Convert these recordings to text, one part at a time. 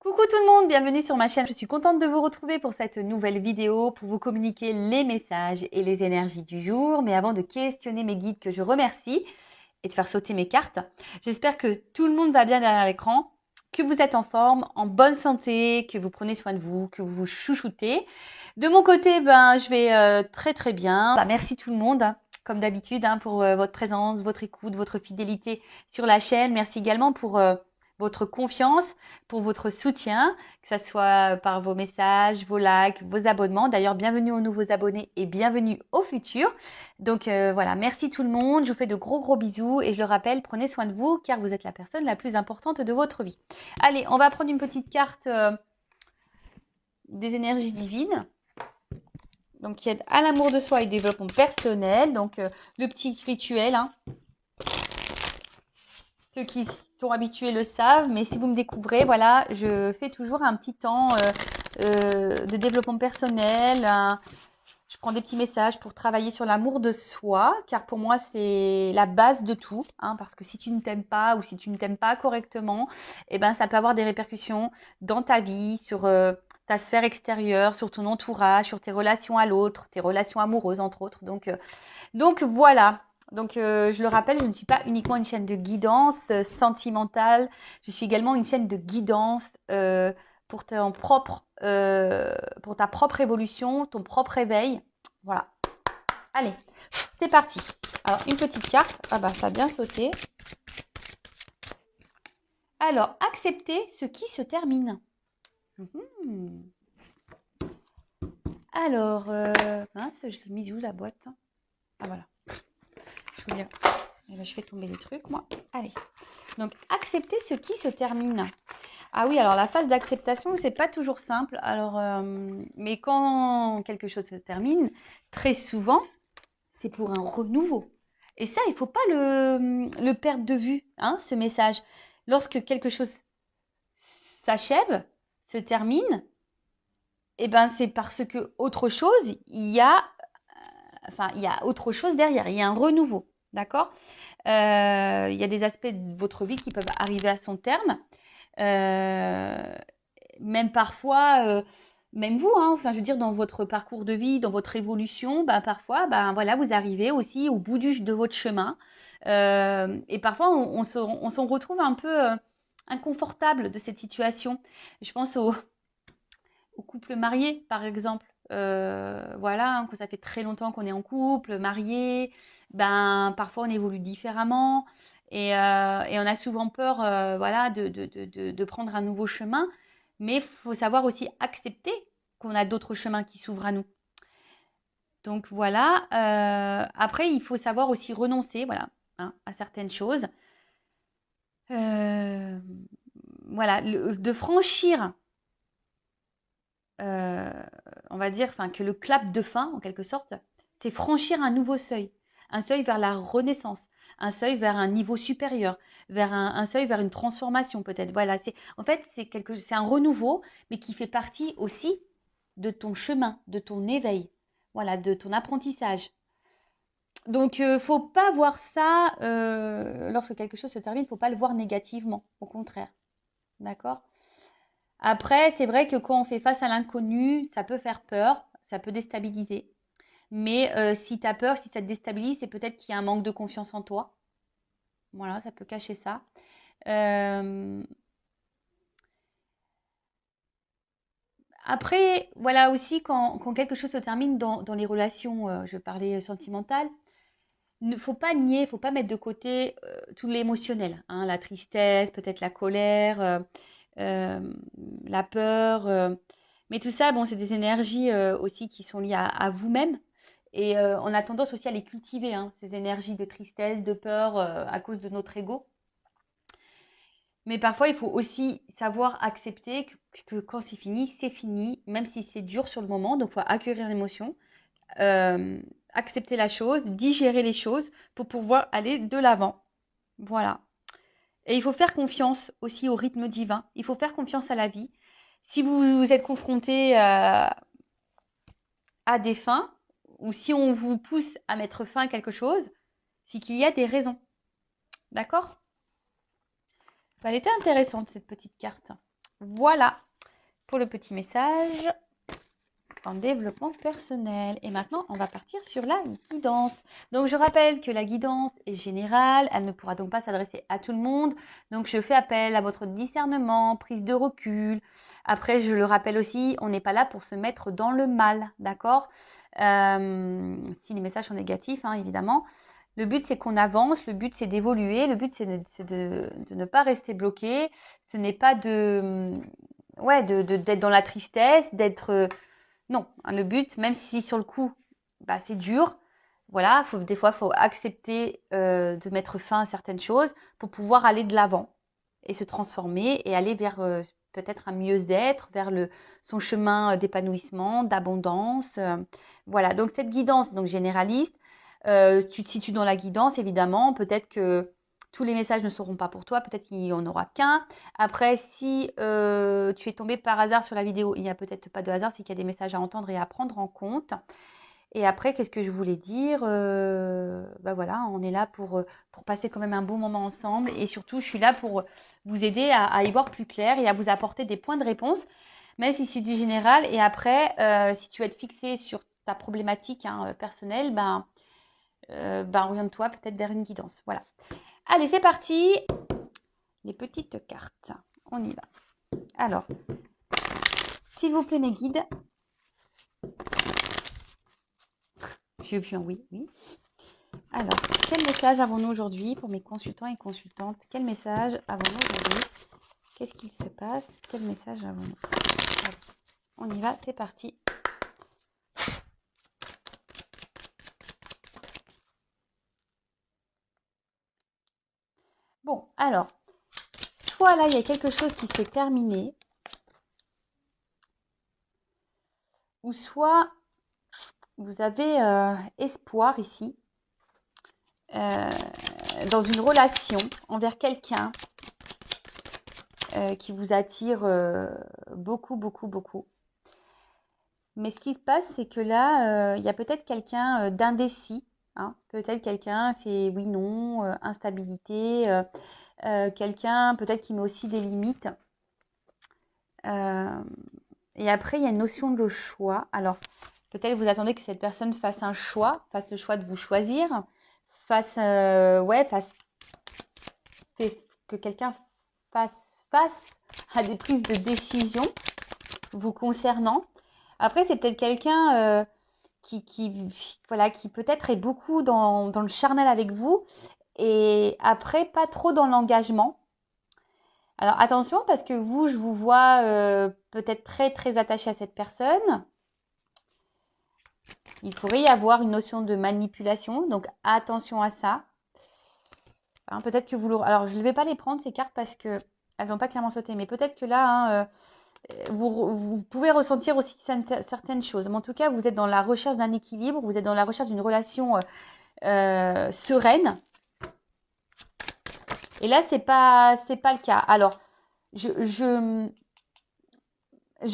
Coucou tout le monde, bienvenue sur ma chaîne. Je suis contente de vous retrouver pour cette nouvelle vidéo pour vous communiquer les messages et les énergies du jour. Mais avant de questionner mes guides que je remercie et de faire sauter mes cartes, j'espère que tout le monde va bien derrière l'écran, que vous êtes en forme, en bonne santé, que vous prenez soin de vous, que vous vous chouchoutez. De mon côté, je vais très bien. Merci tout le monde, comme d'habitude, pour votre présence, votre écoute, votre fidélité sur la chaîne. Merci également pour votre confiance, pour votre soutien, que ce soit par vos messages, vos likes, vos abonnements. D'ailleurs, bienvenue aux nouveaux abonnés et bienvenue aux futurs. Donc voilà, merci tout le monde. Je vous fais de gros bisous et je le rappelle, prenez soin de vous car vous êtes la personne la plus importante de votre vie. Allez, on va prendre une petite carte des énergies divines. Donc, qui aide à l'amour de soi et développement personnel. Donc, le petit rituel, Ceux qui sont habitués le savent, mais si vous me découvrez, voilà, je fais toujours un petit temps de développement personnel. Je prends des petits messages pour travailler sur l'amour de soi, car pour moi, c'est la base de tout. Parce que si tu ne t'aimes pas ou si tu ne t'aimes pas correctement, ça peut avoir des répercussions dans ta vie, sur ta sphère extérieure, sur ton entourage, sur tes relations à l'autre, tes relations amoureuses, entre autres. Donc voilà. Donc, je le rappelle, je ne suis pas uniquement une chaîne de guidance sentimentale. Je suis également une chaîne de guidance pour ta propre évolution, ton propre éveil. Voilà. Allez, c'est parti. Alors, une petite carte. Ah bah, ça a bien sauté. Alors, accepter ce qui se termine. Alors, mince, je l'ai mise où la boîte? Ah voilà. Je vous dire. Je fais tomber les trucs, moi. Allez. Donc, accepter ce qui se termine. Ah oui, alors la phase d'acceptation, c'est pas toujours simple. Alors, mais quand quelque chose se termine, très souvent, c'est pour un renouveau. Et ça, il faut pas le perdre de vue, ce message. Lorsque quelque chose s'achève, se termine, c'est parce que autre chose, il y a autre chose derrière. Il y a un renouveau, d'accord? Il y a des aspects de votre vie qui peuvent arriver à son terme. Même parfois, même vous, je veux dire, dans votre parcours de vie, dans votre évolution, parfois, voilà, vous arrivez aussi au bout de votre chemin. Et parfois, on s'en retrouve un peu inconfortable de cette situation. Je pense aux couples mariés, par exemple. Voilà, que ça fait très longtemps qu'on est en couple, marié, parfois on évolue différemment et on a souvent peur voilà, de prendre un nouveau chemin, mais il faut savoir aussi accepter qu'on a d'autres chemins qui s'ouvrent à nous. Donc voilà, après il faut savoir aussi renoncer voilà, à certaines choses. Voilà, de franchir on va dire, que le clap de fin, en quelque sorte, c'est franchir un nouveau seuil. Un seuil vers la renaissance, un seuil vers un niveau supérieur, vers un seuil vers une transformation peut-être. Voilà, en fait, c'est un renouveau, mais qui fait partie aussi de ton chemin, de ton éveil, voilà, de ton apprentissage. Donc, faut pas voir ça, lorsque quelque chose se termine, faut pas le voir négativement, au contraire. D'accord? Après, c'est vrai que quand on fait face à l'inconnu, ça peut faire peur, ça peut déstabiliser. Mais si tu as peur, si ça te déstabilise, c'est peut-être qu'il y a un manque de confiance en toi. Voilà, ça peut cacher ça. Après, voilà aussi, quand quelque chose se termine dans les relations, je parlais sentimentales, il ne faut pas nier, il ne faut pas mettre de côté tout l'émotionnel. La tristesse, peut-être la colère, la peur. Mais tout ça, bon, c'est des énergies aussi qui sont liées à vous-même. Et on a tendance aussi à les cultiver, ces énergies de tristesse, de peur, à cause de notre ego. Mais parfois, il faut aussi savoir accepter que quand c'est fini, même si c'est dur sur le moment. Donc, il faut accueillir l'émotion, accepter la chose, digérer les choses pour pouvoir aller de l'avant. Voilà. Et il faut faire confiance aussi au rythme divin. Il faut faire confiance à la vie. Si vous êtes confronté à des fins, ou si on vous pousse à mettre fin à quelque chose, c'est qu'il y a des raisons. D'accord? Elle était intéressante, cette petite carte. Voilà pour le petit message en développement personnel. Et maintenant, on va partir sur la guidance. Donc, je rappelle que la guidance est générale. Elle ne pourra donc pas s'adresser à tout le monde. Donc, je fais appel à votre discernement, prise de recul. Après, je le rappelle aussi, on n'est pas là pour se mettre dans le mal, d'accord? Si les messages sont négatifs, hein, évidemment. Le but, c'est qu'on avance. Le but, c'est d'évoluer. Le but, c'est de ne pas rester bloqué. Ce n'est pas d'être dans la tristesse, d'être... non, hein, le but, même si sur le coup, bah, c'est dur, voilà, des fois, il faut accepter de mettre fin à certaines choses pour pouvoir aller de l'avant et se transformer et aller vers peut-être un mieux-être, vers son chemin d'épanouissement, d'abondance. Voilà, donc cette guidance donc généraliste, tu te situes dans la guidance, évidemment, peut-être que tous les messages ne seront pas pour toi, peut-être qu'il n'y en aura qu'un. Après, si tu es tombé par hasard sur la vidéo, il n'y a peut-être pas de hasard, c'est qu'il y a des messages à entendre et à prendre en compte. Et après, qu'est-ce que je voulais dire bah voilà, on est là pour passer quand même un bon moment ensemble. Et surtout, je suis là pour vous aider à y voir plus clair et à vous apporter des points de réponse, même si c'est du général. Et après, si tu veux être fixé sur ta problématique personnelle, oriente-toi peut-être vers une guidance. Voilà. Allez, c'est parti. Les petites cartes. On y va. Alors, s'il vous plaît, mes guides. J'ai vu un oui, oui. Alors, quel message avons-nous aujourd'hui pour mes consultants et consultantes? Quel message avons-nous aujourd'hui? Qu'est-ce qu'il se passe? Quel message avons-nous? On y va, c'est parti. Bon, alors, soit là, il y a quelque chose qui s'est terminé, ou soit vous avez espoir ici dans une relation envers quelqu'un qui vous attire beaucoup, beaucoup, beaucoup. Mais ce qui se passe, c'est que là, il y a peut-être quelqu'un d'indécis. Hein. Peut-être quelqu'un, c'est oui, non, instabilité. Quelqu'un peut-être qui met aussi des limites. Et après, il y a une notion de choix. Alors, peut-être vous attendez que cette personne fasse un choix, fasse le choix de vous choisir, que quelqu'un fasse face à des prises de décision vous concernant. Après, c'est peut-être quelqu'un qui peut-être est beaucoup dans le charnel avec vous et après, pas trop dans l'engagement. Alors, attention parce que vous, je vous vois peut-être très, très attaché à cette personne. Il pourrait y avoir une notion de manipulation, donc attention à ça. Hein, peut-être que vous... Alors, je ne vais pas les prendre, ces cartes, parce qu'elles n'ont pas clairement sauté. Mais peut-être que là, vous pouvez ressentir aussi certaines choses. Mais en tout cas, vous êtes dans la recherche d'un équilibre, vous êtes dans la recherche d'une relation sereine. Et là, c'est pas le cas. Alors, je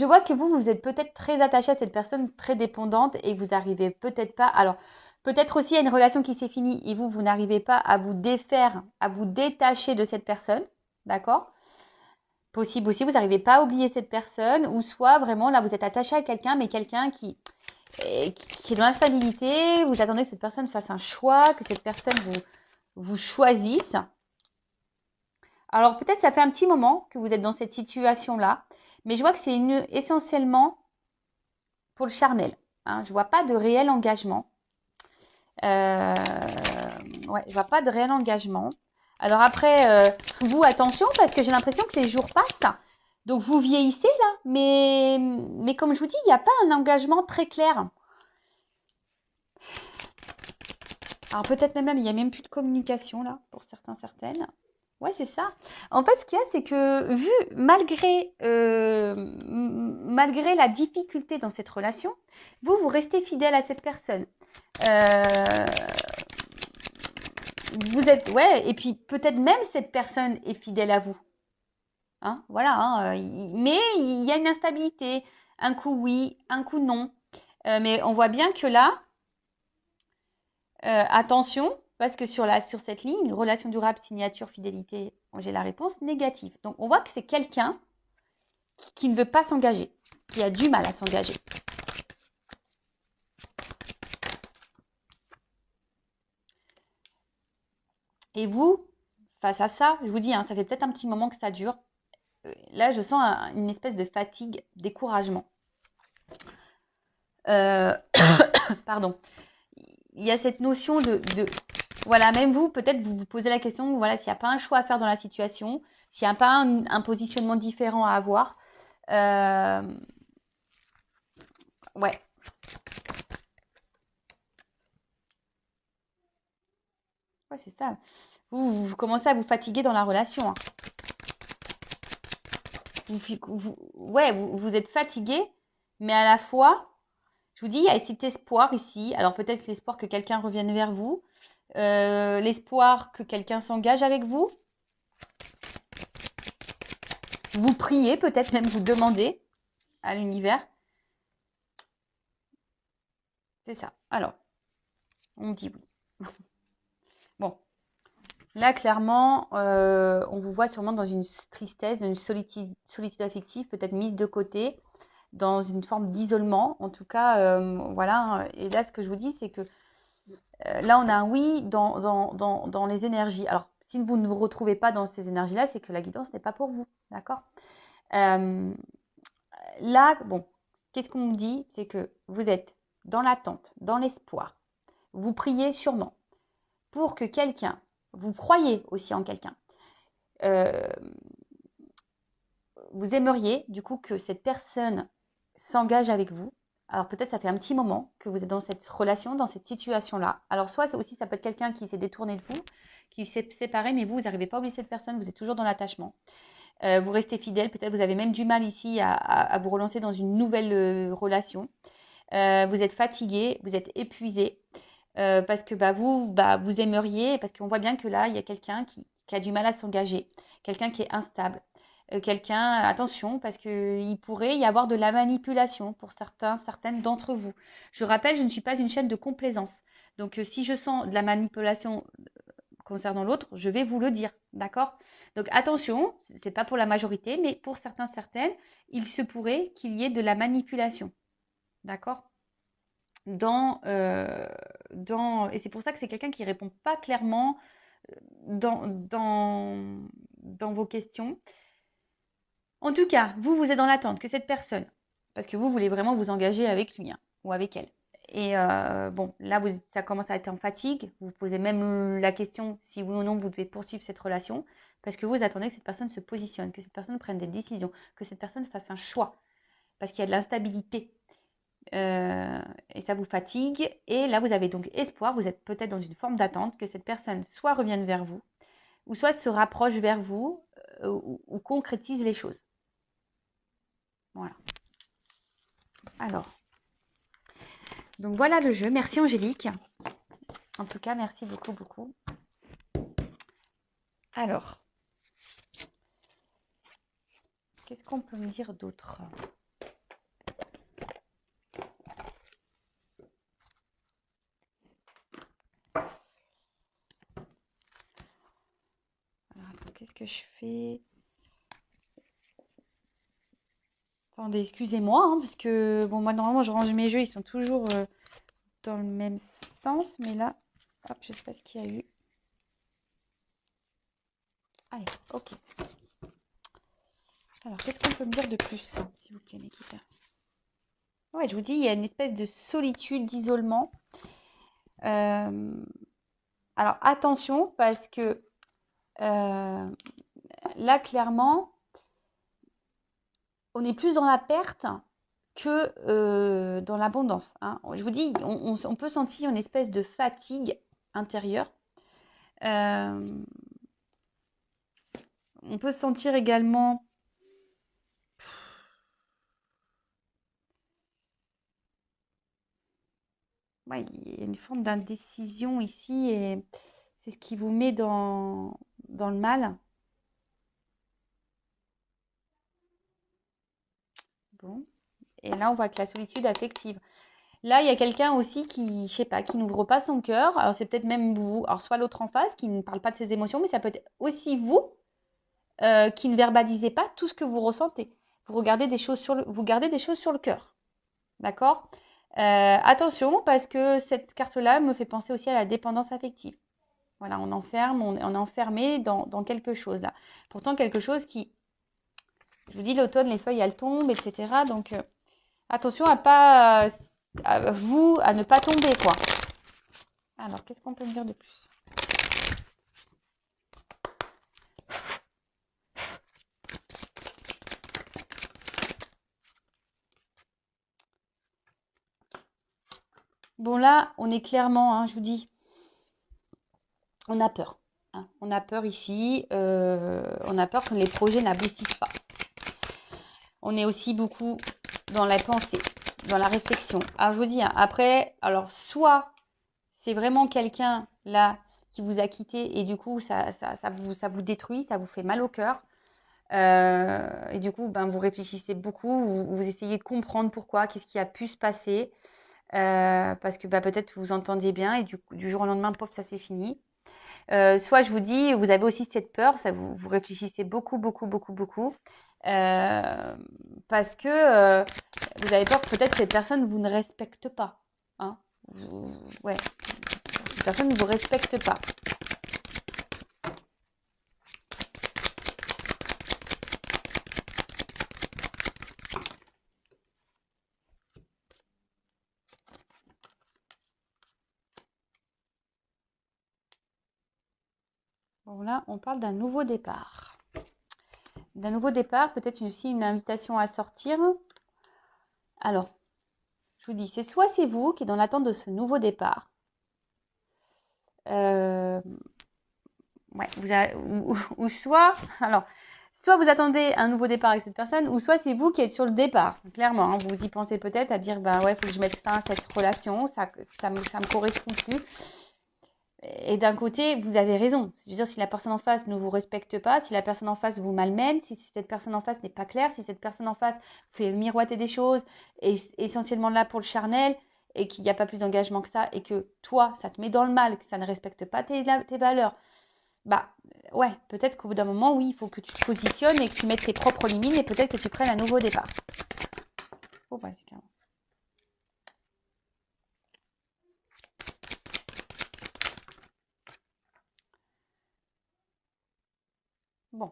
vois que vous êtes peut-être très attaché à cette personne, très dépendante, et vous n'arrivez peut-être pas. Alors, peut-être aussi il y a une relation qui s'est finie et vous n'arrivez pas à vous défaire, à vous détacher de cette personne. D'accord? Possible aussi, vous n'arrivez pas à oublier cette personne, ou soit vraiment là, vous êtes attaché à quelqu'un, mais quelqu'un qui est dans l'instabilité. Vous attendez que cette personne fasse un choix, que cette personne vous choisisse. Alors, peut-être ça fait un petit moment que vous êtes dans cette situation-là. Mais je vois que c'est essentiellement pour le charnel. Hein. Je ne vois pas de réel engagement. Je vois pas de réel engagement. Alors après, vous, attention, parce que j'ai l'impression que les jours passent. Donc, vous vieillissez là. Mais comme je vous dis, il n'y a pas un engagement très clair. Alors, peut-être même, il n'y a même plus de communication là, pour certains, certaines. Ouais, c'est ça. En fait, ce qu'il y a, c'est que malgré la difficulté dans cette relation, vous restez fidèle à cette personne. Vous êtes, ouais, et puis peut-être même cette personne est fidèle à vous. Hein, voilà, hein, mais il y a une instabilité. Un coup oui, un coup non. Mais on voit bien que là, attention, parce que sur cette ligne, relation durable, signature, fidélité, j'ai la réponse négative. Donc, on voit que c'est quelqu'un qui ne veut pas s'engager, qui a du mal à s'engager. Et vous, face à ça, je vous dis, hein, ça fait peut-être un petit moment que ça dure. Là, je sens une espèce de fatigue, découragement. Pardon. Il y a cette notion voilà, même vous, peut-être vous vous posez la question, voilà, s'il n'y a pas un choix à faire dans la situation, s'il n'y a pas un positionnement différent à avoir. Ouais. Ouais, c'est ça. Vous commencez à vous fatiguer dans la relation. Hein. Vous êtes fatigué, mais à la fois, je vous dis, il y a cet espoir ici. Alors peut-être l'espoir que quelqu'un revienne vers vous, l'espoir que quelqu'un s'engage avec vous. Vous priez, peut-être même vous demandez à l'univers. C'est ça. Alors, on dit oui. Bon. Là, clairement, on vous voit sûrement dans une tristesse, dans une solitude affective, peut-être mise de côté, dans une forme d'isolement. En tout cas, voilà. Et là, ce que je vous dis, c'est que là, on a un oui dans les énergies. Alors, si vous ne vous retrouvez pas dans ces énergies-là, c'est que la guidance n'est pas pour vous. D'accord ? Là, bon, qu'est-ce qu'on me dit? C'est que vous êtes dans l'attente, dans l'espoir. Vous priez sûrement pour que quelqu'un, vous croyez aussi en quelqu'un. Vous aimeriez du coup que cette personne s'engage avec vous. Alors peut-être ça fait un petit moment que vous êtes dans cette relation, dans cette situation-là. Alors soit aussi ça peut être quelqu'un qui s'est détourné de vous, qui s'est séparé, mais vous n'arrivez pas à oublier cette personne, vous êtes toujours dans l'attachement. Vous restez fidèle, peut-être vous avez même du mal ici à vous relancer dans une nouvelle relation. Vous êtes fatigué, vous êtes épuisé, parce que vous aimeriez, parce qu'on voit bien que là, il y a quelqu'un qui a du mal à s'engager, quelqu'un qui est instable, attention, parce qu'il pourrait y avoir de la manipulation pour certaines d'entre vous. Je rappelle, je ne suis pas une chaîne de complaisance. Donc, si je sens de la manipulation concernant l'autre, je vais vous le dire, d'accord? Donc attention, c'est pas pour la majorité, mais pour certaines, il se pourrait qu'il y ait de la manipulation, d'accord? Et c'est pour ça que c'est quelqu'un qui répond pas clairement dans vos questions. En tout cas, vous êtes dans l'attente que cette personne, parce que vous voulez vraiment vous engager avec lui, hein, ou avec elle. Et bon, là, ça commence à être en fatigue. Vous posez même la question si oui ou non vous devez poursuivre cette relation, parce que vous attendez que cette personne se positionne, que cette personne prenne des décisions, que cette personne fasse un choix, parce qu'il y a de l'instabilité. Et ça vous fatigue. Et là, vous avez donc espoir, vous êtes peut-être dans une forme d'attente que cette personne soit revienne vers vous, ou soit se rapproche vers vous, ou concrétise les choses. Voilà. Alors, donc voilà le jeu. Merci Angélique. En tout cas, merci beaucoup, beaucoup. Alors, qu'est-ce qu'on peut me dire d'autre? Alors, attends, qu'est-ce que je fais? Attendez, excusez-moi, hein, parce que bon, moi normalement je range mes jeux, ils sont toujours dans le même sens, mais là, hop, je sais pas ce qu'il y a eu. Allez, ok. Alors, qu'est-ce qu'on peut me dire de plus, s'il vous plaît, mes guides? Ouais, je vous dis, il y a une espèce de solitude, d'isolement. Alors, attention, parce que là, clairement, on est plus dans la perte que dans l'abondance. Hein. Je vous dis, on peut sentir une espèce de fatigue intérieure. On peut sentir également il y a une forme d'indécision ici et c'est ce qui vous met dans le mal. Bon. Et là, on voit que la solitude affective. Là, il y a quelqu'un aussi qui, je sais pas, qui n'ouvre pas son cœur. Alors, c'est peut-être même vous. Alors, soit l'autre en face qui ne parle pas de ses émotions, mais ça peut être aussi vous qui ne verbalisez pas tout ce que vous ressentez. vous gardez des choses sur le cœur. D'accord? Attention, parce que cette carte-là me fait penser aussi à la dépendance affective. Voilà, on est enfermé dans quelque chose là. Pourtant, quelque chose qui, je vous dis, l'automne, les feuilles, elles tombent, etc. Donc, attention à ne pas tomber, quoi. Alors, qu'est-ce qu'on peut me dire de plus? Bon, là, on est clairement, hein, je vous dis, on a peur. Hein. On a peur ici. On a peur que les projets n'aboutissent pas. On est aussi beaucoup dans la pensée, dans la réflexion. Alors, je vous dis, hein, après, alors, soit c'est vraiment quelqu'un, là, qui vous a quitté et du coup, ça vous détruit, ça vous fait mal au cœur. Et du coup, ben, vous réfléchissez beaucoup, vous essayez de comprendre pourquoi, qu'est-ce qui a pu se passer. Parce que bah, peut-être vous entendiez bien et du jour au lendemain, pof, ça c'est fini. Soit je vous dis, vous avez aussi cette peur, ça vous réfléchissez beaucoup, beaucoup, beaucoup, beaucoup. Parce que vous avez peur que peut-être cette personne vous ne respecte pas. Hein. Ouais, cette personne ne vous respecte pas. Bon là, on parle d'un nouveau départ. D'un nouveau départ, peut-être aussi une invitation à sortir. Alors, je vous dis, soit c'est vous qui êtes dans l'attente de ce nouveau départ. Ouais, ou soit, alors, soit vous attendez un nouveau départ avec cette personne, ou soit c'est vous qui êtes sur le départ. Clairement, hein, vous y pensez peut-être à dire, bah ouais, faut que je mette fin à cette relation, ça me correspond plus. Et d'un côté, vous avez raison. Je veux dire, si la personne en face ne vous respecte pas, si la personne en face vous malmène, si cette personne en face n'est pas claire, si cette personne en face vous fait miroiter des choses, est essentiellement là pour le charnel, et qu'il n'y a pas plus d'engagement que ça, et que toi, ça te met dans le mal, que ça ne respecte pas tes valeurs, bah ouais, peut-être qu'au bout d'un moment, oui, il faut que tu te positionnes et que tu mettes tes propres limites et peut-être que tu prennes un nouveau départ. Oh, bah, c'est carrément. Bon.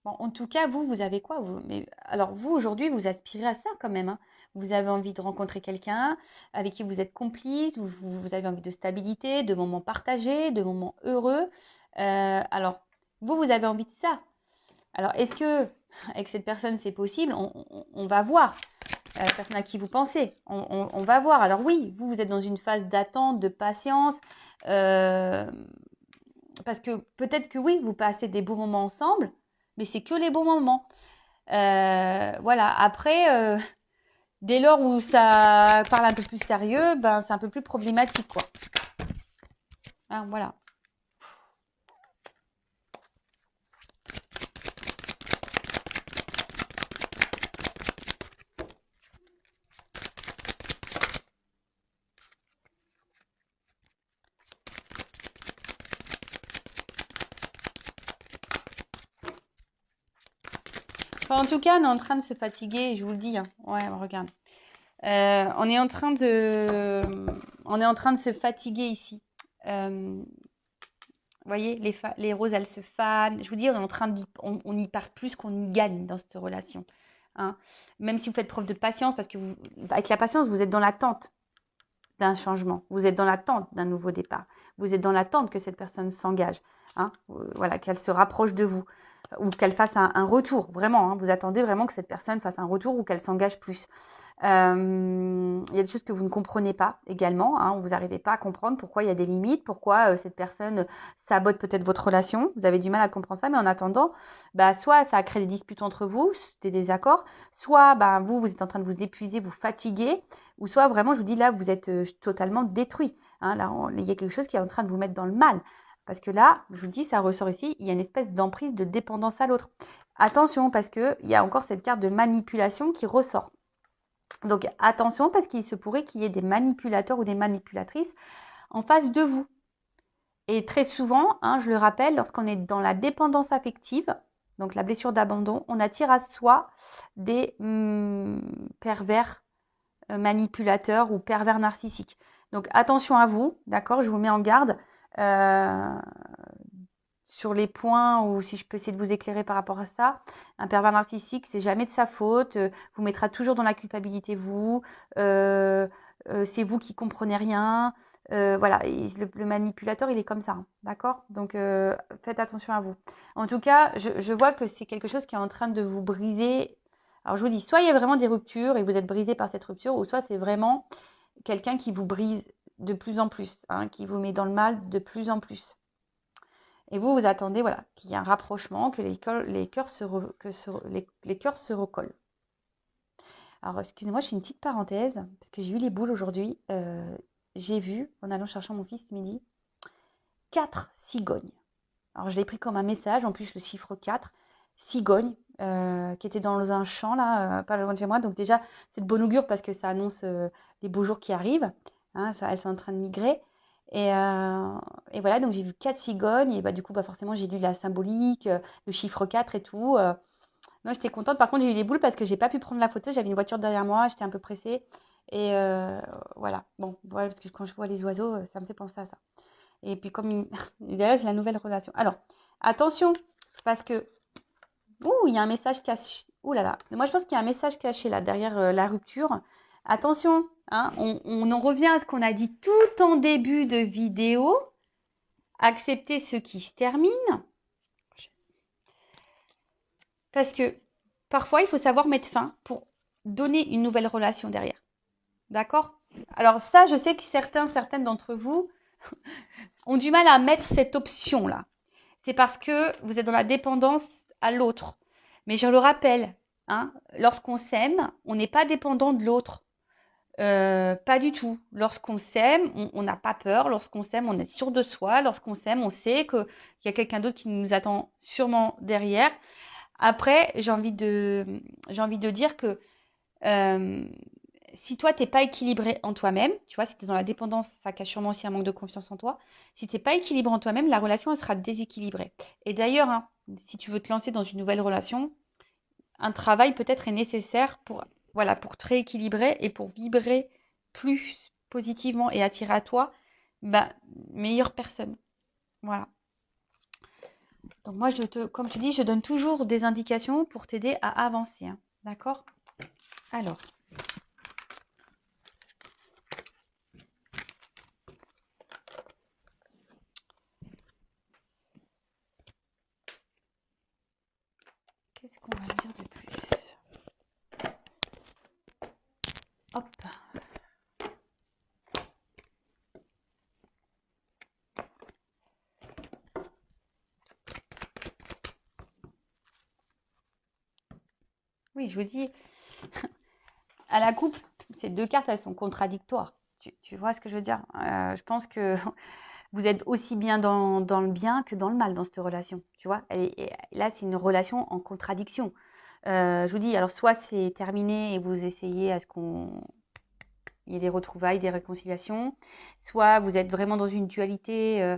Bon, en tout cas, vous avez quoi mais, alors, vous, aujourd'hui, vous aspirez à ça quand même. Hein. Vous avez envie de rencontrer quelqu'un avec qui vous êtes complice, vous avez envie de stabilité, de moments partagés, de moments heureux. Alors, vous avez envie de ça. Alors, est-ce que avec cette personne, c'est possible? On va voir. La personne à qui vous pensez. On va voir. Alors oui, vous êtes dans une phase d'attente, de patience, parce que peut-être que oui, vous passez des beaux moments ensemble, mais c'est que les bons moments. Voilà. Après, dès lors où ça parle un peu plus sérieux, ben c'est un peu plus problématique, quoi. Hein, voilà. Enfin, en tout cas, on est en train de se fatiguer, je vous le dis. Hein. Ouais, regarde. On est en train de se fatiguer ici. Vous voyez, les roses, elles se fanent. Je vous dis, on y perd plus qu'on y gagne dans cette relation. Hein. Même si vous faites preuve de patience, parce que avec la patience, vous êtes dans l'attente d'un changement. Vous êtes dans l'attente d'un nouveau départ. Vous êtes dans l'attente que cette personne s'engage. Hein. Voilà, qu'elle se rapproche de vous ou qu'elle fasse un retour. Vraiment, hein, vous attendez vraiment que cette personne fasse un retour ou qu'elle s'engage plus. Il y a des choses que vous ne comprenez pas également. Hein, vous n'arrivez pas à comprendre pourquoi il y a des limites, pourquoi cette personne sabote peut-être votre relation. Vous avez du mal à comprendre ça, mais en attendant, bah, soit ça a créé des disputes entre vous, des désaccords, soit bah, vous êtes en train de vous épuiser, vous fatiguer, ou soit vraiment, je vous dis là, vous êtes totalement détruit. Hein, là, il y a quelque chose qui est en train de vous mettre dans le mal. Parce que là, je vous dis, ça ressort ici, il y a une espèce d'emprise de dépendance à l'autre. Attention, parce qu'il y a encore cette carte de manipulation qui ressort. Donc attention, parce qu'il se pourrait qu'il y ait des manipulateurs ou des manipulatrices en face de vous. Et très souvent, hein, je le rappelle, lorsqu'on est dans la dépendance affective, donc la blessure d'abandon, on attire à soi des pervers manipulateurs ou pervers narcissiques. Donc attention à vous, d'accord? Je vous mets en garde sur les points où si je peux essayer de vous éclairer par rapport à ça. Un pervers narcissique, c'est jamais de sa faute, vous mettra toujours dans la culpabilité vous, c'est vous qui comprenez rien. Voilà, le manipulateur, il est comme ça, hein, d'accord? Donc faites attention à vous. En tout cas, je vois que c'est quelque chose qui est en train de vous briser. Alors je vous dis, soit il y a vraiment des ruptures et vous êtes brisé par cette rupture, ou soit c'est vraiment quelqu'un qui vous brise de plus en plus, hein, qui vous met dans le mal de plus en plus. Et vous attendez, voilà, qu'il y ait un rapprochement, que les cœurs se recollent. Alors, excusez-moi, je fais une petite parenthèse, parce que j'ai eu les boules aujourd'hui. J'ai vu, en allant chercher mon fils ce midi, 4 cigognes. Alors, je l'ai pris comme un message, en plus le chiffre 4, cigognes, qui étaient dans un champ, là, pas loin de chez moi. Donc déjà, c'est de bon augure, parce que ça annonce les beaux jours qui arrivent. Hein, elles sont en train de migrer. Et voilà, donc j'ai vu 4 cigognes. Et bah, du coup, bah, forcément, j'ai lu la symbolique, le chiffre 4 et tout. Non, j'étais contente. Par contre, j'ai eu les boules parce que j'ai pas pu prendre la photo. J'avais une voiture derrière moi, j'étais un peu pressée. Et voilà. Bon, ouais, parce que quand je vois les oiseaux, ça me fait penser à ça. Et puis, d'ailleurs, j'ai la nouvelle relation. Alors, attention, parce que. Ouh, il y a un message caché. Ouh là là. Moi, je pense qu'il y a un message caché là, derrière la rupture. Attention, hein, on en revient à ce qu'on a dit tout en début de vidéo. Accepter ce qui se termine. Parce que parfois, il faut savoir mettre fin pour donner une nouvelle relation derrière. D'accord? Alors ça, je sais que certaines d'entre vous ont du mal à mettre cette option-là. C'est parce que vous êtes dans la dépendance à l'autre. Mais je le rappelle, hein, lorsqu'on s'aime, on n'est pas dépendant de l'autre. Pas du tout. Lorsqu'on s'aime, on n'a pas peur. Lorsqu'on s'aime, on est sûr de soi. Lorsqu'on s'aime, on sait qu'il y a quelqu'un d'autre qui nous attend sûrement derrière. Après, j'ai envie de dire que si toi, tu n'es pas équilibré en toi-même, tu vois, si tu es dans la dépendance, ça cache sûrement aussi un manque de confiance en toi. Si tu n'es pas équilibré en toi-même, la relation, elle sera déséquilibrée. Et d'ailleurs, hein, si tu veux te lancer dans une nouvelle relation, un travail peut-être est nécessaire pour, voilà, pour te rééquilibrer et pour vibrer plus positivement et attirer à toi meilleure personne. Voilà. Donc moi, comme je te dis, je donne toujours des indications pour t'aider à avancer. Hein. D'accord? Alors. Qu'est-ce qu'on va dire de plus? Hop. Oui, je vous dis, à la coupe, ces deux cartes, elles sont contradictoires. Tu vois ce que je veux dire? Je pense que vous êtes aussi bien dans le bien que dans le mal dans cette relation. Tu vois? Et là, c'est une relation en contradiction. Je vous dis, alors soit c'est terminé et vous essayez à ce qu'il y ait des retrouvailles, des réconciliations, soit vous êtes vraiment dans une dualité,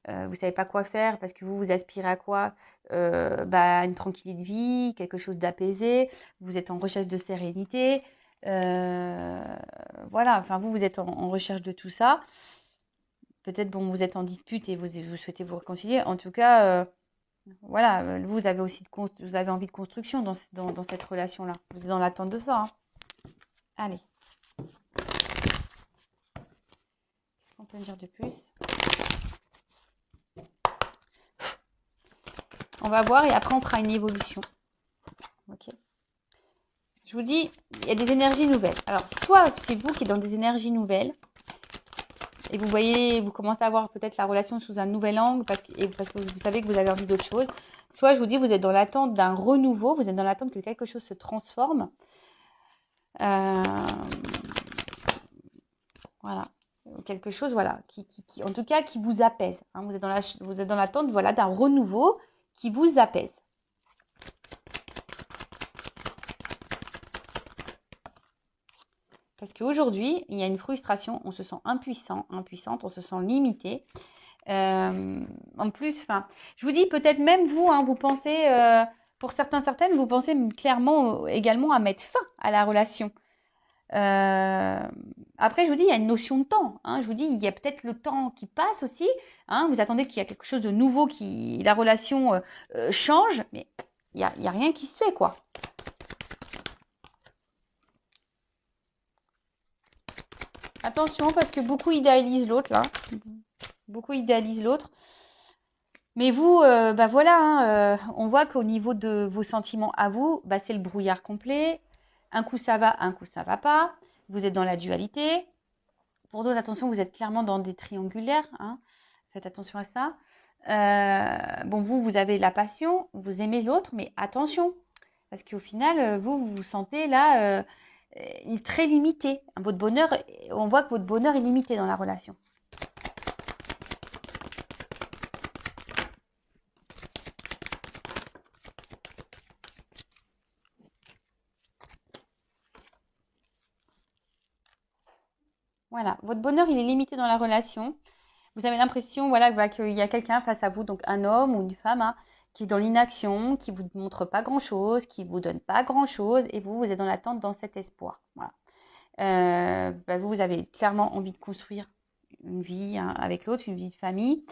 vous ne savez pas quoi faire parce que vous aspirez à quoi? Une tranquillité de vie, quelque chose d'apaisé, vous êtes en recherche de sérénité, voilà, enfin vous êtes en recherche de tout ça. Peut-être vous êtes en dispute et vous souhaitez vous réconcilier. En tout cas, voilà, vous avez aussi vous avez envie de construction dans cette relation-là. Vous êtes dans l'attente de ça. Hein. Allez. Qu'est-ce qu'on peut me dire de plus? On va voir et après on fera une évolution. Ok. Je vous dis, il y a des énergies nouvelles. Alors, soit c'est vous qui êtes dans des énergies nouvelles et vous commencez à voir peut-être la relation sous un nouvel angle parce que vous savez que vous avez envie d'autre chose. Soit je vous dis, vous êtes dans l'attente d'un renouveau, vous êtes dans l'attente que quelque chose se transforme. Voilà. Quelque chose, voilà, qui en tout cas, qui vous apaise. Hein. Vous êtes dans l'attente, voilà, d'un renouveau qui vous apaise. Parce qu'aujourd'hui, il y a une frustration, on se sent impuissante, on se sent limité. En plus, je vous dis peut-être même vous, hein, vous pensez Pour certains, certaines, vous pensez clairement également à mettre fin à la relation. Après, je vous dis, il y a une notion de temps. Hein. Je vous dis, il y a peut-être le temps qui passe aussi. Hein. Vous attendez qu'il y a quelque chose de nouveau, qui la relation change, mais il y a rien qui se fait, quoi. Attention, parce que beaucoup idéalisent l'autre, là. Beaucoup idéalisent l'autre. Mais vous, bah voilà, hein, on voit qu'au niveau de vos sentiments à vous, bah, c'est le brouillard complet. Un coup ça va, un coup ça va pas. Vous êtes dans la dualité. Pour d'autres, attention, vous êtes clairement dans des triangulaires. Hein. Faites attention à ça. Bon, vous avez la passion, vous aimez l'autre, mais attention. Parce qu'au final, vous vous sentez là très limité. Votre bonheur, on voit que votre bonheur est limité dans la relation. Voilà, votre bonheur, il est limité dans la relation. Vous avez l'impression, voilà, qu'il y a quelqu'un face à vous, donc un homme ou une femme, hein, qui est dans l'inaction, qui vous montre pas grand-chose, qui vous donne pas grand-chose, et vous êtes dans l'attente, dans cet espoir. Voilà. Bah, vous avez clairement envie de construire une vie hein, avec l'autre, une vie de famille.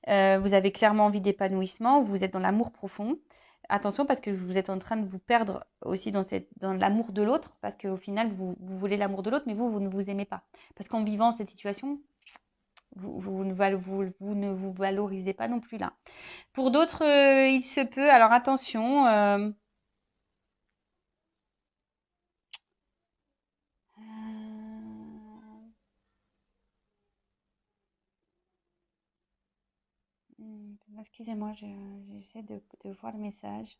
Vous avez clairement envie d'épanouissement, vous êtes dans l'amour profond. Attention parce que vous êtes en train de vous perdre aussi dans l'amour de l'autre, parce qu'au final, vous voulez l'amour de l'autre, mais vous ne vous aimez pas. Parce qu'en vivant cette situation, vous ne vous valorisez pas non plus là. Pour d'autres, il se peut, alors attention, excusez-moi, j'essaie de voir le message.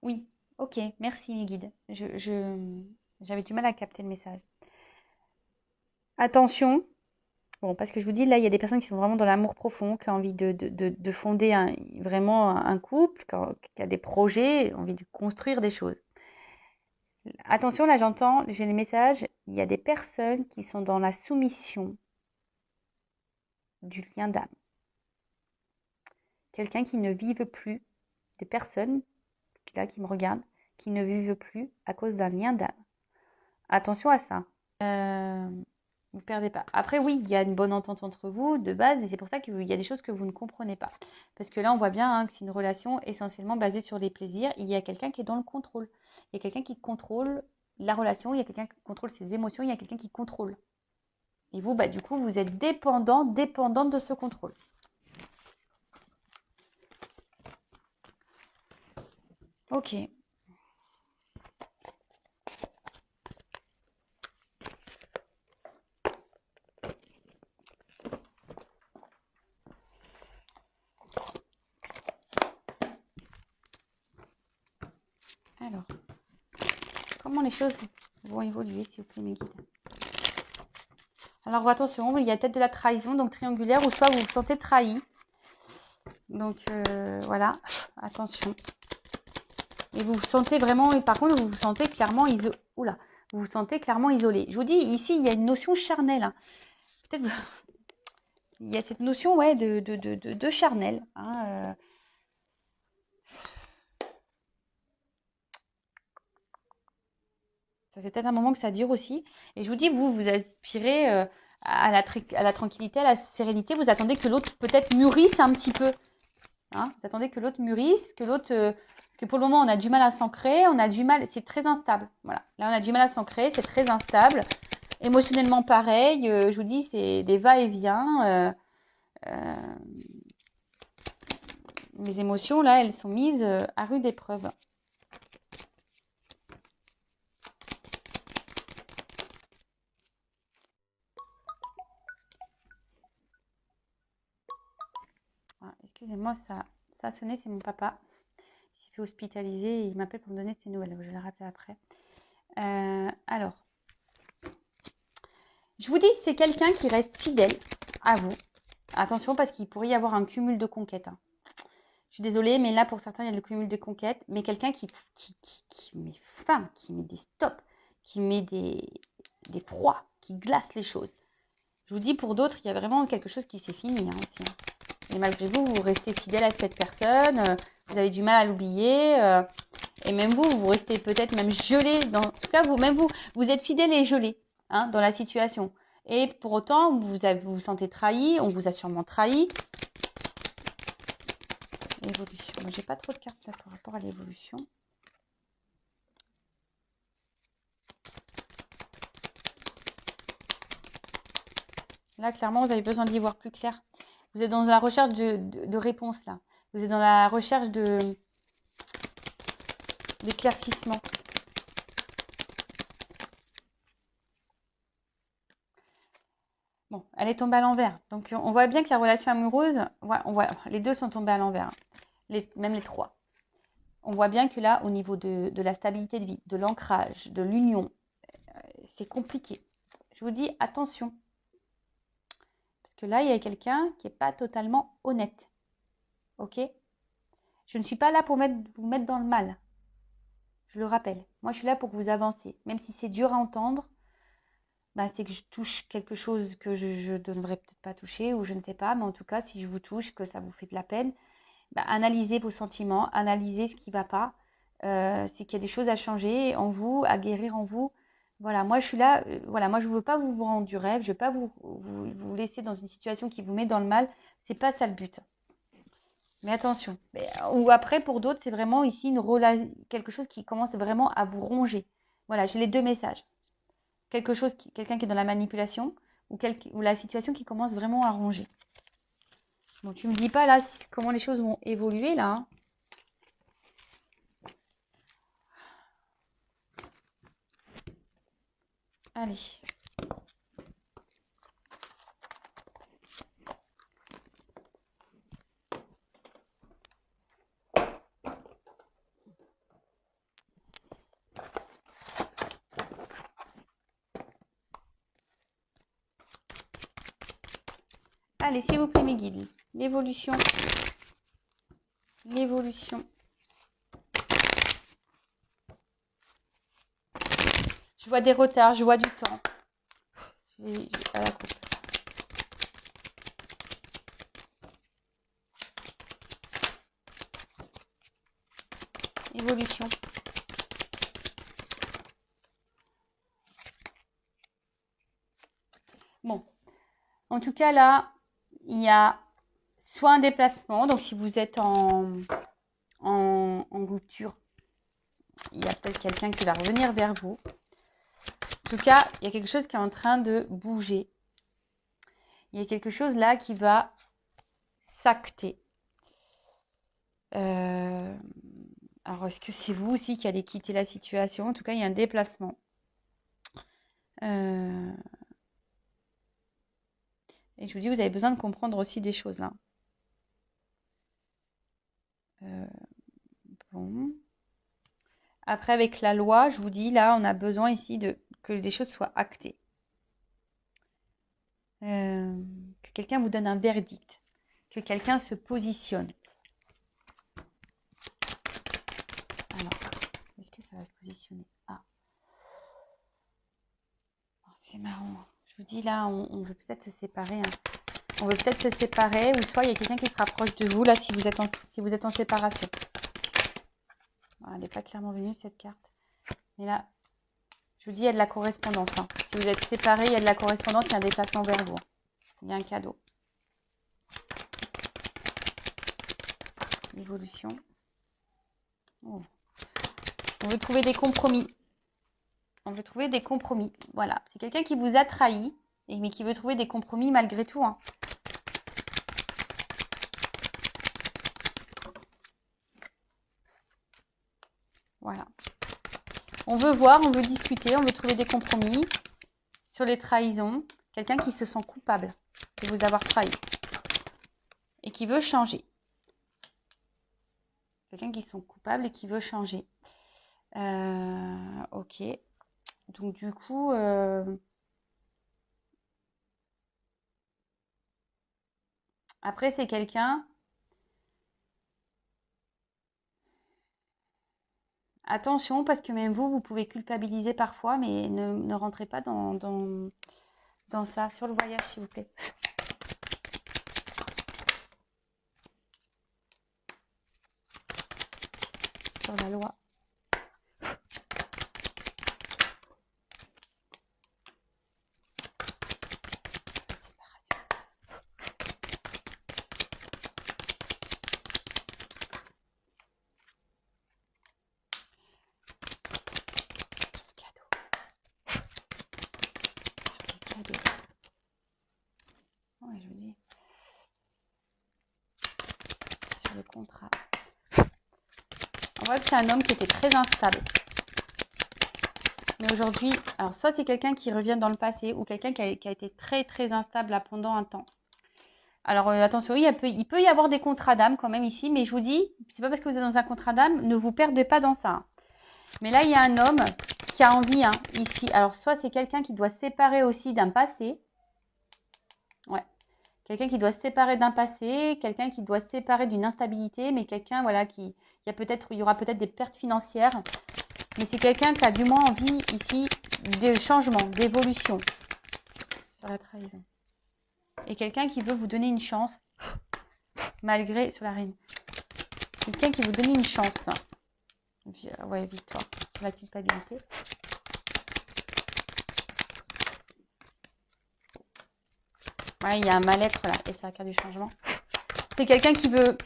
Oui, ok, merci mes guides. J'avais du mal à capter le message. Attention, bon, parce que je vous dis, là, il y a des personnes qui sont vraiment dans l'amour profond, qui ont envie de fonder vraiment un couple, qui a des projets, envie de construire des choses. Attention, là, j'ai les messages, il y a des personnes qui sont dans la soumission du lien d'âme. Quelqu'un qui ne vive plus, des personnes là qui me regardent, qui ne vivent plus à cause d'un lien d'âme. Attention à ça. Vous ne perdez pas. Après, oui, il y a une bonne entente entre vous de base, et c'est pour ça qu'il y a des choses que vous ne comprenez pas. Parce que là, on voit bien hein, que c'est une relation essentiellement basée sur les plaisirs. Il y a quelqu'un qui est dans le contrôle. Il y a quelqu'un qui contrôle la relation, il y a quelqu'un qui contrôle ses émotions, il y a quelqu'un qui contrôle. Et vous, bah, du coup, vous êtes dépendante de ce contrôle. Ok. Alors, comment les choses vont évoluer, s'il vous plaît, mes guides? Alors, attention, il y a peut-être de la trahison, donc triangulaire, ou soit vous vous sentez trahi. Donc, voilà, attention. Et vous vous sentez vraiment, et par contre, vous vous sentez clairement isolé. Oula, vous vous sentez clairement isolé. Je vous dis, ici, il y a une notion charnelle. Hein. Peut-être il y a cette notion, ouais, de charnel. Hein, Ça fait peut-être un moment que ça dure aussi. Et je vous dis, vous aspirez à la tranquillité, à la sérénité. Vous attendez que l'autre peut-être mûrisse un petit peu. Hein, vous attendez que l'autre mûrisse, que l'autre... parce que pour le moment, on a du mal à s'ancrer, on a du mal... C'est très instable. Voilà. Là, on a du mal à s'ancrer, c'est très instable. Émotionnellement, pareil. Je vous dis, c'est des va-et-vient. Mes émotions, là, elles sont mises à rude épreuve. Ah, excusez-moi, ça a sonné, c'est mon papa. Il s'est fait hospitaliser et il m'appelle pour me donner ses nouvelles. Je vais le rappeler après. Alors, je vous dis, c'est quelqu'un qui reste fidèle à vous. Attention, parce qu'il pourrait y avoir un cumul de conquêtes. Hein. Je suis désolée, mais là, pour certains, il y a le cumul de conquêtes. Mais quelqu'un qui met fin, qui met des stops, qui met des... des froids qui glacent les choses. Je vous dis, pour d'autres, il y a vraiment quelque chose qui s'est fini aussi. Et malgré vous, vous restez fidèle à cette personne, vous avez du mal à l'oublier. Et même vous, vous restez peut-être même gelé. En tout cas, vous êtes fidèle et gelé dans la situation. Et pour autant, vous vous sentez trahi, on vous a sûrement trahi. L'évolution. J'ai pas trop de cartes là par rapport à l'évolution. Là, clairement, vous avez besoin d'y voir plus clair. Vous êtes dans la recherche de réponses là. Vous êtes dans la recherche d'éclaircissement. Bon, elle est tombée à l'envers. Donc, on voit bien que la relation amoureuse, les deux sont tombés à l'envers. Même les trois. On voit bien que là, au niveau de la stabilité de vie, de l'ancrage, de l'union, c'est compliqué. Je vous dis, attention. Parce que là, il y a quelqu'un qui n'est pas totalement honnête. Ok? Je ne suis pas là pour vous mettre dans le mal. Je le rappelle. Moi, je suis là pour que vous avanciez. Même si c'est dur à entendre, c'est que je touche quelque chose que je ne devrais peut-être pas toucher ou je ne sais pas. Mais en tout cas, si je vous touche, que ça vous fait de la peine, analysez vos sentiments, analysez ce qui ne va pas. C'est qu'il y a des choses à changer en vous, à guérir en vous. Voilà, moi je suis là, moi je ne veux pas vous rendre du rêve, je ne veux pas vous laisser dans une situation qui vous met dans le mal. C'est pas ça le but. Mais attention. Ou après, pour d'autres, c'est vraiment ici quelque chose qui commence vraiment à vous ronger. Voilà, j'ai les deux messages. Quelqu'un qui est dans la manipulation ou la situation qui commence vraiment à ronger. Bon, tu me dis pas là comment les choses vont évoluer là. Hein. Allez. Allez, s'il vous plaît, mes guides. L'évolution. L'évolution. Je vois des retards, je vois du temps. À la coupe. Évolution. Bon. En tout cas, là, il y a soit un déplacement. Donc, si vous êtes en rupture, il y a peut-être quelqu'un qui va revenir vers vous. En tout cas, il y a quelque chose qui est en train de bouger. Il y a quelque chose là qui va s'acter. Alors, est-ce que c'est vous aussi qui allez quitter la situation? En tout cas, il y a un déplacement. Et je vous dis, vous avez besoin de comprendre aussi des choses là. Bon. Après, avec la loi, je vous dis, là, on a besoin ici que des choses soient actées. Que quelqu'un vous donne un verdict. Que quelqu'un se positionne. Alors, est-ce que ça va se positionner? Ah. Oh, c'est marrant. Je vous dis, là, on veut peut-être se séparer. Hein. On veut peut-être se séparer. Ou soit, il y a quelqu'un qui se rapproche de vous, là, si vous êtes en séparation. Elle n'est pas clairement venue, cette carte. Mais là, je vous dis, il y a de la correspondance. Hein. Si vous êtes séparés, il y a de la correspondance, il y a un déplacement vers vous. Il y a un cadeau. Évolution. Oh. On veut trouver des compromis. On veut trouver des compromis. Voilà. C'est quelqu'un qui vous a trahi, mais qui veut trouver des compromis malgré tout. Hein. Voilà. On veut voir, on veut discuter, on veut trouver des compromis sur les trahisons. Quelqu'un qui se sent coupable de vous avoir trahi et qui veut changer. Quelqu'un qui se sent coupable et qui veut changer. Ok. Donc du coup, après c'est quelqu'un. Attention, parce que même vous, vous pouvez culpabiliser parfois, mais ne rentrez pas dans ça. Sur le voyage, s'il vous plaît. Sur la loi. Ouais, je vous dis. Sur le contrat. On voit que c'est un homme qui était très instable. Mais aujourd'hui, alors soit c'est quelqu'un qui revient dans le passé ou quelqu'un qui a été très très instable là, pendant un temps. Alors attention, oui, il peut y avoir des contrats d'âme quand même ici, mais je vous dis, c'est pas parce que vous êtes dans un contrat d'âme, ne vous perdez pas dans ça. Mais là, il y a un homme qui a envie ici. Alors soit c'est quelqu'un qui doit se séparer aussi d'un passé. Ouais. Quelqu'un qui doit se séparer d'un passé, quelqu'un qui doit se séparer d'une instabilité, mais quelqu'un voilà il y aura peut-être des pertes financières. Mais c'est quelqu'un qui a du moins envie ici de changement, d'évolution sur la trahison. Et quelqu'un qui veut vous donner une chance, malgré, sur la reine. Quelqu'un qui vous donne une chance. Ouais, victoire, sur la culpabilité. Ouais, il y a un mal-être là, et c'est la carte du changement. C'est quelqu'un qui veut...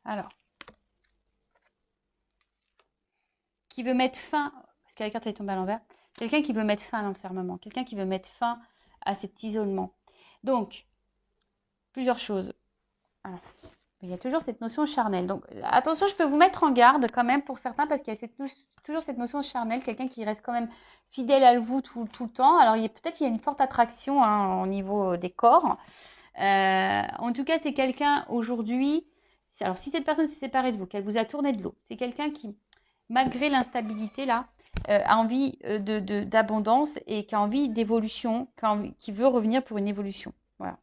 Alors... qui veut mettre fin, parce que la carte est tombée à l'envers, quelqu'un qui veut mettre fin à l'enfermement, quelqu'un qui veut mettre fin à cet isolement. Donc, plusieurs choses. Alors, il y a toujours cette notion charnelle. Donc, attention, je peux vous mettre en garde quand même pour certains, parce qu'il y a toujours cette notion charnelle, quelqu'un qui reste quand même fidèle à vous tout le temps. Alors, peut-être qu'il y a une forte attraction au niveau des corps. En tout cas, c'est quelqu'un aujourd'hui... Alors, si cette personne s'est séparée de vous, qu'elle vous a tourné de l'eau, c'est quelqu'un qui... malgré l'instabilité là, a envie d'abondance et qui a envie d'évolution, qui veut revenir pour une évolution. Voilà.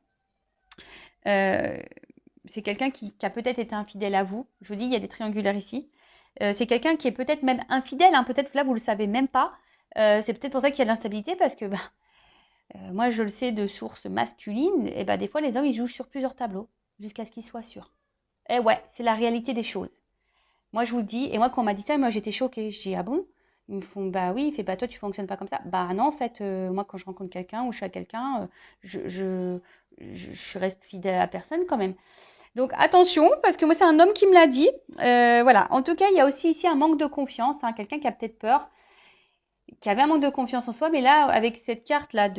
C'est quelqu'un qui a peut-être été infidèle à vous. Je vous dis, il y a des triangulaires ici. C'est quelqu'un qui est peut-être même infidèle. Peut-être que là, vous ne le savez même pas. C'est peut-être pour ça qu'il y a de l'instabilité parce que moi, je le sais de sources masculines. Et des fois, les hommes, ils jouent sur plusieurs tableaux jusqu'à ce qu'ils soient sûrs. Et ouais, c'est la réalité des choses. Moi, je vous le dis, et moi, quand on m'a dit ça, moi, j'étais choquée. Je dis, ah bon? Ils me font, bah oui, il fait, toi, tu fonctionnes pas comme ça. Bah non, en fait, moi, quand je rencontre quelqu'un ou je suis à quelqu'un, je reste fidèle à la personne quand même. Donc, attention, parce que moi, c'est un homme qui me l'a dit. Voilà. En tout cas, il y a aussi ici un manque de confiance. Quelqu'un qui a peut-être peur, qui avait un manque de confiance en soi. Mais là, avec cette carte-là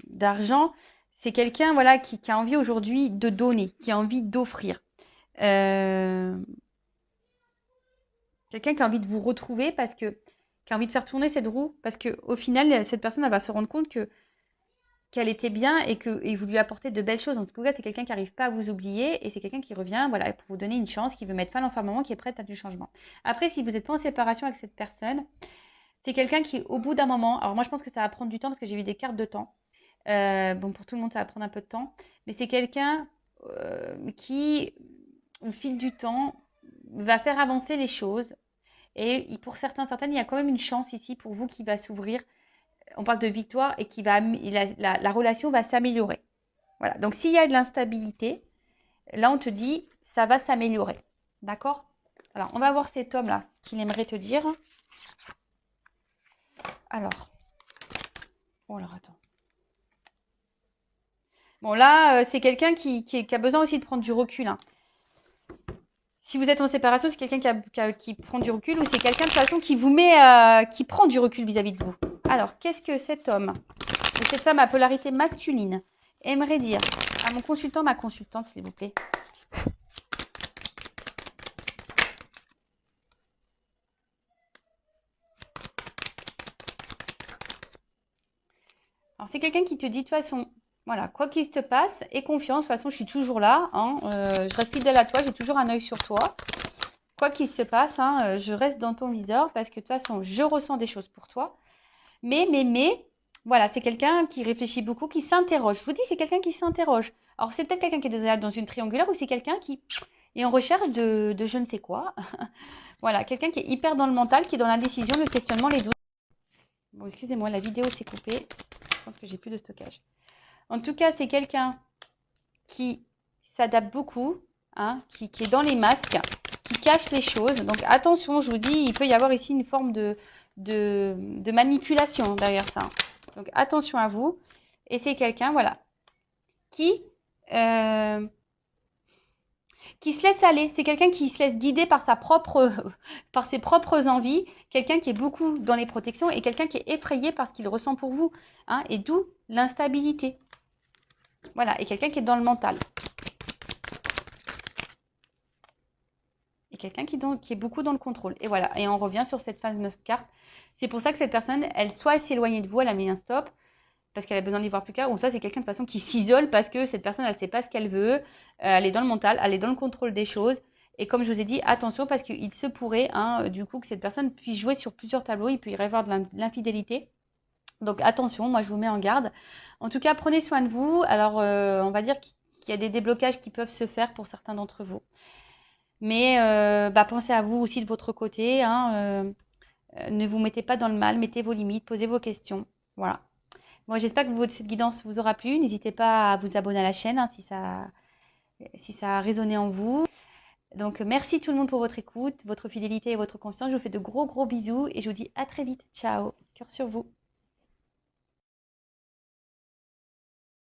d'argent, c'est quelqu'un, voilà, qui a envie aujourd'hui de donner, qui a envie d'offrir. Quelqu'un qui a envie de vous retrouver qui a envie de faire tourner cette roue parce qu'au final, cette personne elle va se rendre compte qu'elle était bien et vous lui apportez de belles choses. En tout cas, c'est quelqu'un qui n'arrive pas à vous oublier et c'est quelqu'un qui revient voilà, pour vous donner une chance, qui veut mettre fin à l'enfermement, qui est prête à du changement. Après, si vous n'êtes pas en séparation avec cette personne, c'est quelqu'un qui, au bout d'un moment, alors moi je pense que ça va prendre du temps parce que j'ai vu des cartes de temps. Bon, pour tout le monde, ça va prendre un peu de temps, mais c'est quelqu'un qui, au fil du temps, va faire avancer les choses. Et pour certaines, il y a quand même une chance ici pour vous qui va s'ouvrir. On parle de victoire et la relation va s'améliorer. Voilà. Donc, s'il y a de l'instabilité, là, on te dit, ça va s'améliorer. D'accord? Alors, on va voir cet homme-là, ce qu'il aimerait te dire. Alors. Oh, alors, attends. Bon, là, c'est quelqu'un qui a besoin aussi de prendre du recul. Si vous êtes en séparation, c'est quelqu'un qui prend du recul ou c'est quelqu'un de toute façon qui vous met, qui prend du recul vis-à-vis de vous. Alors, qu'est-ce que cet homme ou cette femme à polarité masculine aimerait dire à mon consultant, ma consultante, s'il vous plaît? Alors, c'est quelqu'un qui te dit de toute façon, voilà, quoi qu'il se passe, aie confiance, de toute façon, je suis toujours là, je reste fidèle à toi, j'ai toujours un œil sur toi. Quoi qu'il se passe, je reste dans ton viseur parce que de toute façon, je ressens des choses pour toi. Mais, voilà, c'est quelqu'un qui réfléchit beaucoup, qui s'interroge. Je vous dis, c'est quelqu'un qui s'interroge. Alors, c'est peut-être quelqu'un qui est déjà dans une triangulaire ou c'est quelqu'un qui et en recherche de je ne sais quoi. Voilà, quelqu'un qui est hyper dans le mental, qui est dans l'indécision, le questionnement, les doutes. Bon, excusez-moi, la vidéo s'est coupée. Je pense que j'ai plus de stockage. En tout cas, c'est quelqu'un qui s'adapte beaucoup, hein, qui est dans les masques, qui cache les choses. Donc attention, je vous dis, il peut y avoir ici une forme de manipulation derrière ça. Donc attention à vous. Et c'est quelqu'un, voilà, qui, euh, qui se laisse aller. C'est quelqu'un qui se laisse guider par par ses propres envies. Quelqu'un qui est beaucoup dans les protections et quelqu'un qui est effrayé par ce qu'il ressent pour vous. Hein, et d'où l'instabilité. Voilà, et quelqu'un qui est dans le mental. Et quelqu'un qui est beaucoup dans le contrôle. Et voilà, et on revient sur cette fameuse carte. C'est pour ça que cette personne, elle soit s'éloigner de vous, elle a mis un stop, parce qu'elle a besoin d'y voir plus clair, ou soit c'est quelqu'un de façon qui s'isole parce que cette personne, elle ne sait pas ce qu'elle veut, elle est dans le mental, elle est dans le contrôle des choses. Et comme je vous ai dit, attention, parce qu'il se pourrait, hein, du coup, que cette personne puisse jouer sur plusieurs tableaux, il peut y avoir de l'infidélité. Donc attention, moi je vous mets en garde. En tout cas, prenez soin de vous. Alors, on va dire qu'il y a des déblocages qui peuvent se faire pour certains d'entre vous. Mais pensez à vous aussi de votre côté. Hein, ne vous mettez pas dans le mal, mettez vos limites, posez vos questions. Voilà. Moi, j'espère que cette guidance vous aura plu. N'hésitez pas à vous abonner à la chaîne hein, si ça a résonné en vous. Donc, merci tout le monde pour votre écoute, votre fidélité et votre confiance. Je vous fais de gros bisous et je vous dis à très vite. Ciao. Cœur sur vous.